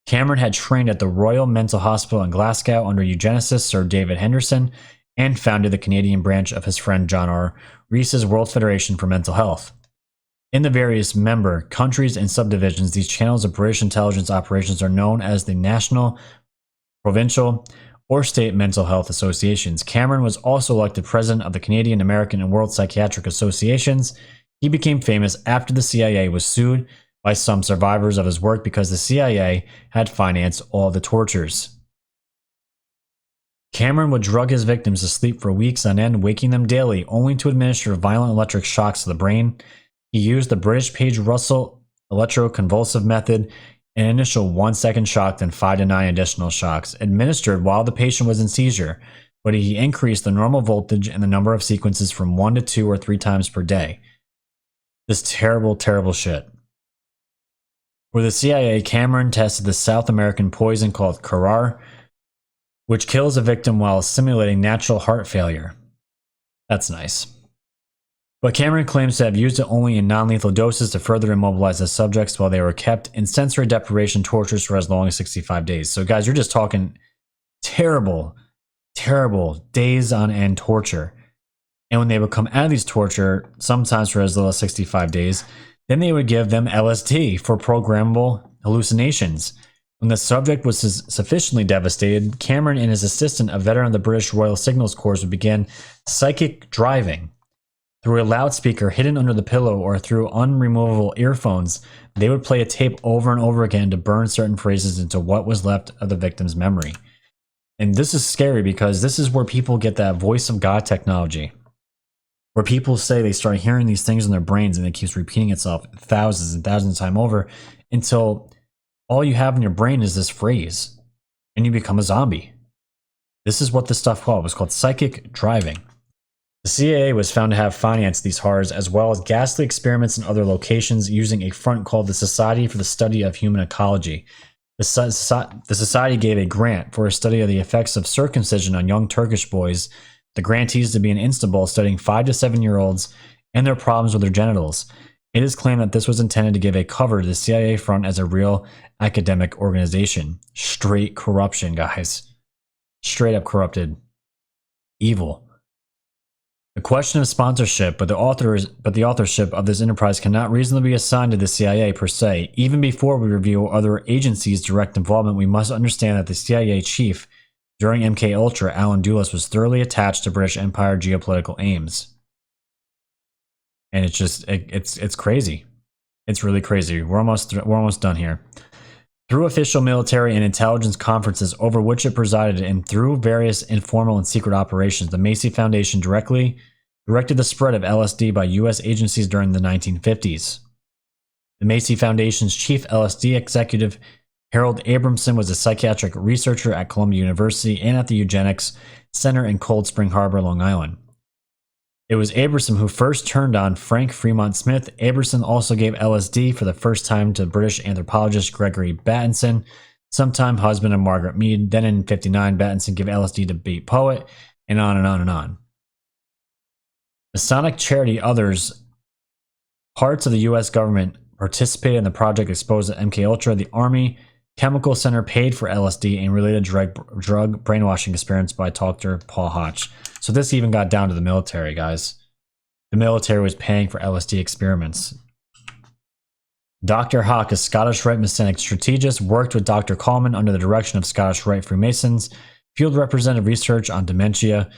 Cameron had trained at the Royal Mental Hospital in Glasgow under eugenicist Sir David Henderson and founded the Canadian branch of his friend John R. Rees's World Federation for Mental Health. In the various member countries and subdivisions, these channels of British intelligence operations are known as the national, provincial, or state mental health associations. Cameron was also elected president of the Canadian, American, and World Psychiatric Associations. He became famous after the CIA was sued by some survivors of his work because the CIA had financed all the tortures. Cameron would drug his victims to sleep for weeks on end, waking them daily, only to administer violent electric shocks to the brain. He used the British Page Russell electroconvulsive method, an initial 1-second shock, then 5 to 9 additional shocks, administered while the patient was in seizure, but he increased the normal voltage and the number of sequences from 1 to 2 or 3 times per day. This terrible, terrible shit. For the CIA, Cameron tested the South American poison called curare, which kills a victim while simulating natural heart failure. That's nice. But Cameron claims to have used it only in non-lethal doses to further immobilize the subjects while they were kept in sensory deprivation tortures for as long as 65 days. So guys, you're just talking terrible, terrible days on end torture. And when they would come out of these torture, sometimes for as little as 65 days, then they would give them LSD for programmable hallucinations. When the subject was sufficiently devastated, Cameron and his assistant, a veteran of the British Royal Signals Corps, would begin psychic driving. Through a loudspeaker hidden under the pillow or through unremovable earphones, they would play a tape over and over again to burn certain phrases into what was left of the victim's memory. And this is scary because this is where people get that voice of God technology, where people say they start hearing these things in their brains and it keeps repeating itself thousands and thousands of times over until all you have in your brain is this phrase and you become a zombie. This is what this stuff called. It was called psychic driving. The CIA was found to have financed these horrors as well as ghastly experiments in other locations using a front called the Society for the Study of Human Ecology. The society gave a grant for a study of the effects of circumcision on young Turkish boys, the grantees to be in Istanbul studying 5 to 7-year-olds and their problems with their genitals. It is claimed that this was intended to give a cover to the CIA front as a real academic organization. Straight corruption, guys. Straight up corrupted. Evil. The question of sponsorship, but the authorship of this enterprise cannot reasonably be assigned to the CIA per se. Even before we review other agencies' direct involvement, we must understand that the CIA chief during MK Ultra, Alan Dulles, was thoroughly attached to British Empire geopolitical aims. And it's just it's crazy. It's really crazy. We're almost done here. Through official military and intelligence conferences over which it presided and through various informal and secret operations, the Macy Foundation directed the spread of LSD by U.S. agencies during the 1950s. The Macy Foundation's chief LSD executive, Harold Abramson, was a psychiatric researcher at Columbia University and at the Eugenics Center in Cold Spring Harbor, Long Island. It was Abramson who first turned on Frank Fremont Smith. Abramson also gave LSD for the first time to British anthropologist Gregory Bateson, sometime husband of Margaret Mead. Then in 1959, Bateson gave LSD to Beat Poet, and on and on and on. Masonic Charity, others, parts of the U.S. government participated in the project exposed at MKUltra. The Army Chemical Center paid for LSD and related drug brainwashing experiments by Dr. Paul Hotch. So this even got down to the military, guys. The military was paying for LSD experiments. Dr. Hawk, a Scottish Rite Masonic strategist, worked with Dr. Coleman under the direction of Scottish Rite Freemasons, field representative research on dementia,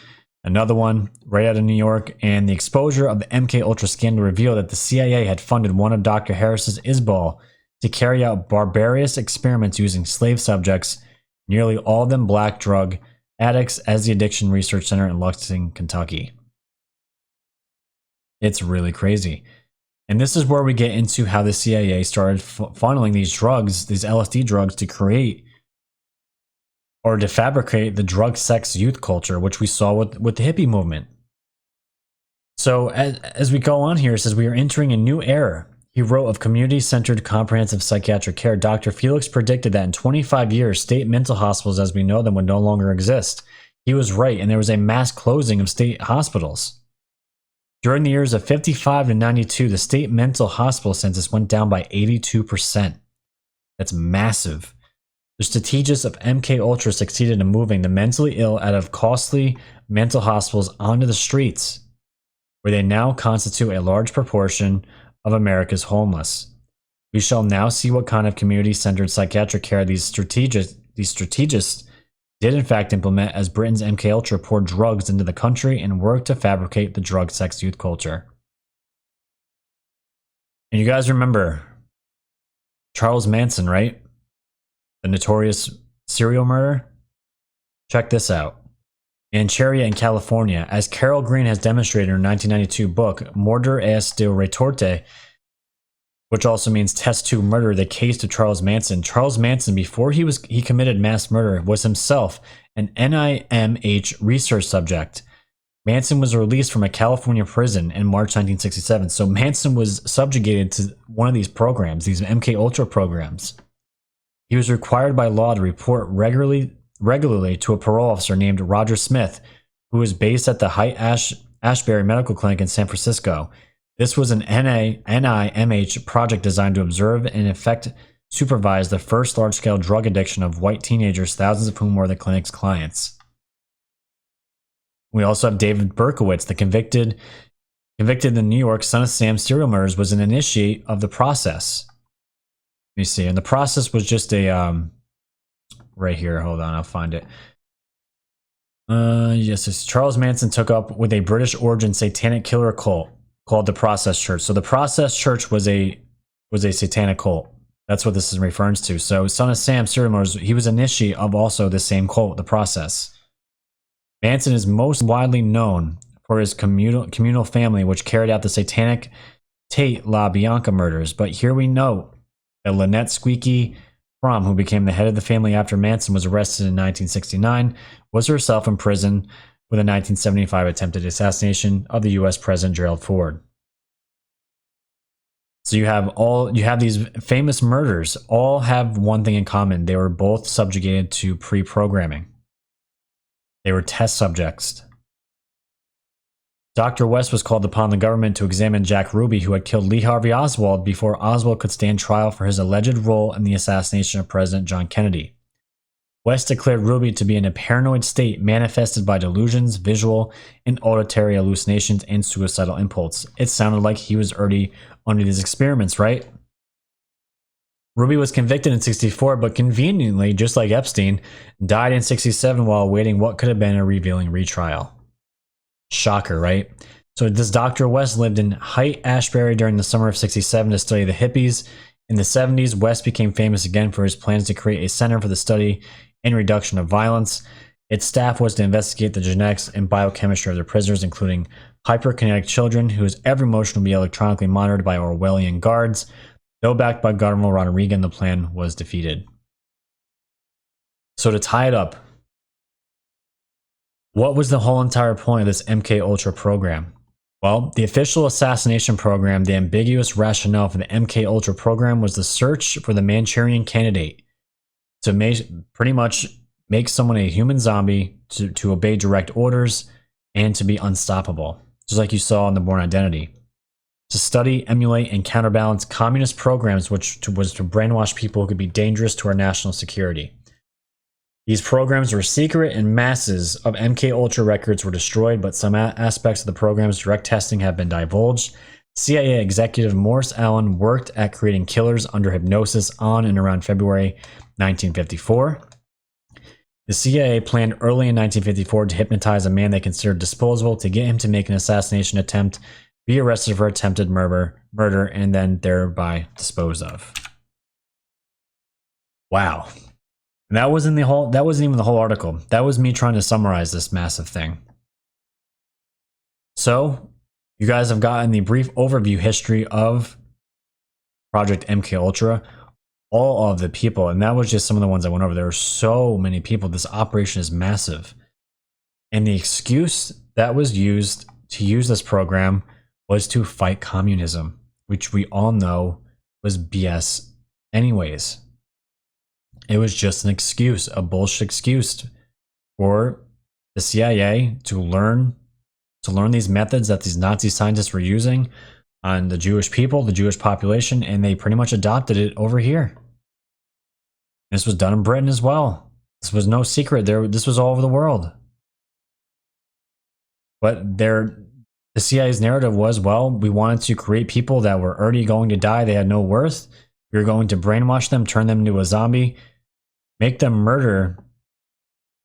another one right out of New York, and the exposure of the MKUltra scandal revealed that the CIA had funded one of Dr. Harris's Isbal to carry out barbarous experiments using slave subjects, nearly all of them black drug addicts, as the Addiction Research Center in Lexington, Kentucky. It's really crazy. And this is where we get into how the CIA started funneling these drugs, these LSD drugs, to create or to fabricate the drug sex youth culture, which we saw with the hippie movement. So as we go on here, it says we are entering a new era. He wrote of community-centered comprehensive psychiatric care. Dr. Felix predicted that in 25 years, state mental hospitals as we know them would no longer exist. He was right, and there was a mass closing of state hospitals. During the years of 55 to 92, the state mental hospital census went down by 82%. That's massive. The strategists of MKUltra succeeded in moving the mentally ill out of costly mental hospitals onto the streets, where they now constitute a large proportion of America's homeless. We shall now see what kind of community-centered psychiatric care these strategists did in fact implement as Britain's MKUltra poured drugs into the country and worked to fabricate the drug sex youth culture. And you guys remember Charles Manson, right? The notorious serial murderer? Check this out. Manchuria in California, as Carol Green has demonstrated in her 1992 book, Mordor es de Retorte, which also means Test Tube Murder, the case of Charles Manson. Charles Manson, before he committed mass murder, was himself an NIMH research subject. Manson was released from a California prison in March 1967. So Manson was subjugated to one of these programs, these MKUltra programs. He was required by law to report regularly to a parole officer named Roger Smith, who was based at the Ashbury Medical Clinic in San Francisco. This was an NIMH project designed to observe and in effect supervise the first large-scale drug addiction of white teenagers, thousands of whom were the clinic's clients. We also have David Berkowitz, the convicted in New York Son of Sam serial murders, was an initiate of the process. Let me see, and the process was just a right here. Hold on, I'll find it. Yes, it's Charles Manson took up with a British origin satanic killer cult called the Process Church. So the Process Church was a satanic cult. That's what this is referring to. So Son of Sam serial murders, he was initiate of also the same cult, the Process. Manson is most widely known for his communal family, which carried out the satanic Tate LaBianca murders. But here we note that Lynette Squeaky Fromm, who became the head of the family after Manson was arrested in 1969, was herself imprisoned with a 1975 attempted assassination of the U.S. President Gerald Ford. So you have these famous murders, all have one thing in common. They were both subjugated to pre-programming. They were test subjects. Dr. West was called upon the government to examine Jack Ruby, who had killed Lee Harvey Oswald before Oswald could stand trial for his alleged role in the assassination of President John Kennedy. West declared Ruby to be in a paranoid state manifested by delusions, visual and auditory hallucinations, and suicidal impulse. It sounded like he was already under these experiments, right? Ruby was convicted in 64, but conveniently, just like Epstein, died in 67 while awaiting what could have been a revealing retrial. Shocker, right? So this Dr. West lived in Haight-Ashbury during the summer of 67 to study the hippies. In the 70s, West became famous again for his plans to create a center for the study and reduction of violence. Its staff was to investigate the genetics and biochemistry of their prisoners, including hyperkinetic children whose every motion would be electronically monitored by Orwellian guards. Though backed by Governor Ronald Reagan, the plan was defeated. So to tie it up, what was the whole entire point of this MKUltra program? Well, the official assassination program, the ambiguous rationale for the MKUltra program was the search for the Manchurian candidate to pretty much make someone a human zombie, to obey direct orders, and to be unstoppable. just like you saw in the Bourne Identity. To study, emulate, and counterbalance communist programs, which was to brainwash people who could be dangerous to our national security. These programs were secret, and masses of MKUltra records were destroyed, but some aspects of the program's direct testing have been divulged. CIA executive Morris Allen worked at creating killers under hypnosis on and around February 1954. The CIA planned early in 1954 to hypnotize a man they considered disposable to get him to make an assassination attempt, be arrested for attempted murder, and then thereby disposed of. Wow. And that wasn't even the whole article. That was me trying to summarize this massive thing. So, you guys have gotten the brief overview history of Project MKUltra, all of the people, and that was just some of the ones I went over. There were so many people. This operation is massive. And the excuse that was used to use this program was to fight communism, which we all know was BS anyways. It was just an excuse, a bullshit excuse for the CIA to learn these methods that these Nazi scientists were using on the Jewish people, the Jewish population, and they pretty much adopted it over here. This was done in Britain as well. This was no secret. This was all over the world. But the CIA's narrative was, well, we wanted to create people that were already going to die. They had no worth. We were going to brainwash them, turn them into a zombie, make them murder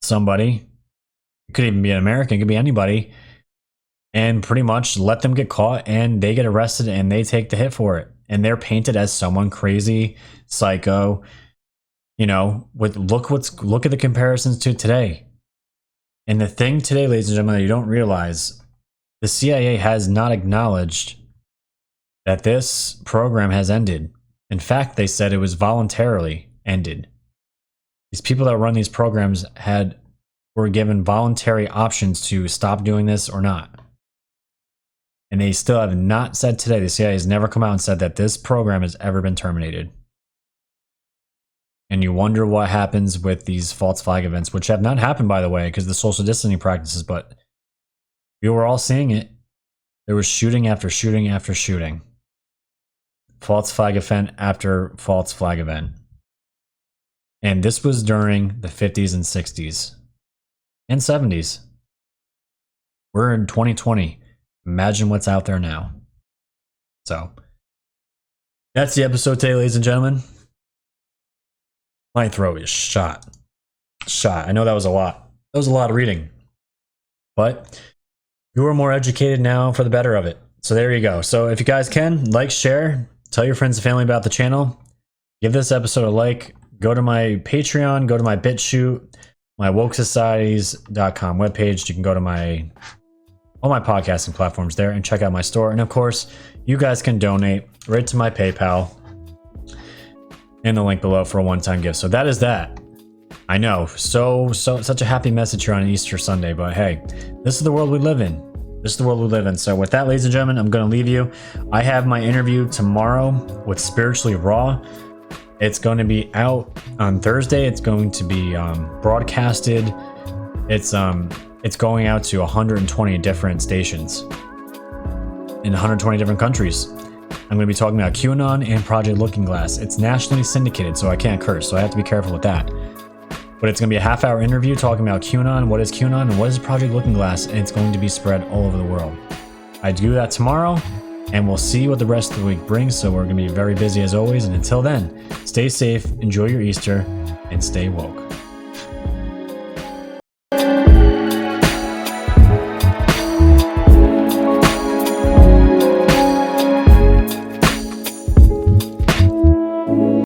somebody. It could even be an American. It could be anybody. And pretty much let them get caught and they get arrested and they take the hit for it. And they're painted as someone crazy, psycho. You know, look at the comparisons to today. And the thing today, ladies and gentlemen, that you don't realize, the CIA has not acknowledged that this program has ended. In fact, they said it was voluntarily ended. These people that run these programs were given voluntary options to stop doing this or not. And they still have not said today, the CIA has never come out and said that this program has ever been terminated. And you wonder what happens with these false flag events, which have not happened, by the way, because of the social distancing practices, but we were all seeing it. There was shooting after shooting after shooting. False flag event after false flag event. And this was during the 50s and 60s and 70s. We're in 2020. Imagine what's out there now. So, that's the episode today, ladies and gentlemen. My throat is shot. I know that was a lot. That was a lot of reading. But you are more educated now for the better of it. So there you go. So if you guys can, like, share, tell your friends and family about the channel. Give this episode a like. Go to my Patreon. Go to my BitChute. My wokesocieties.com webpage. You can go to all my podcasting platforms there and check out my store. And of course, you guys can donate right to my PayPal in the link below for a one-time gift. So that is that. I know, such a happy message here on Easter Sunday, but hey, this is the world we live in. So with that, ladies and gentlemen, I'm going to leave you. I have my interview tomorrow with Spiritually Raw. It's going to be out on Thursday. It's going to be broadcasted. It's going out to 120 different stations in 120 different countries. I'm going to be talking about QAnon and Project Looking Glass. It's nationally syndicated, so I can't curse, so I have to be careful with that. But it's going to be a half-hour interview talking about QAnon, what is QAnon, and what is Project Looking Glass, and it's going to be spread all over the world. I do that tomorrow, and we'll see what the rest of the week brings, so we're going to be very busy as always, and until then, stay safe, enjoy your Easter, and stay woke.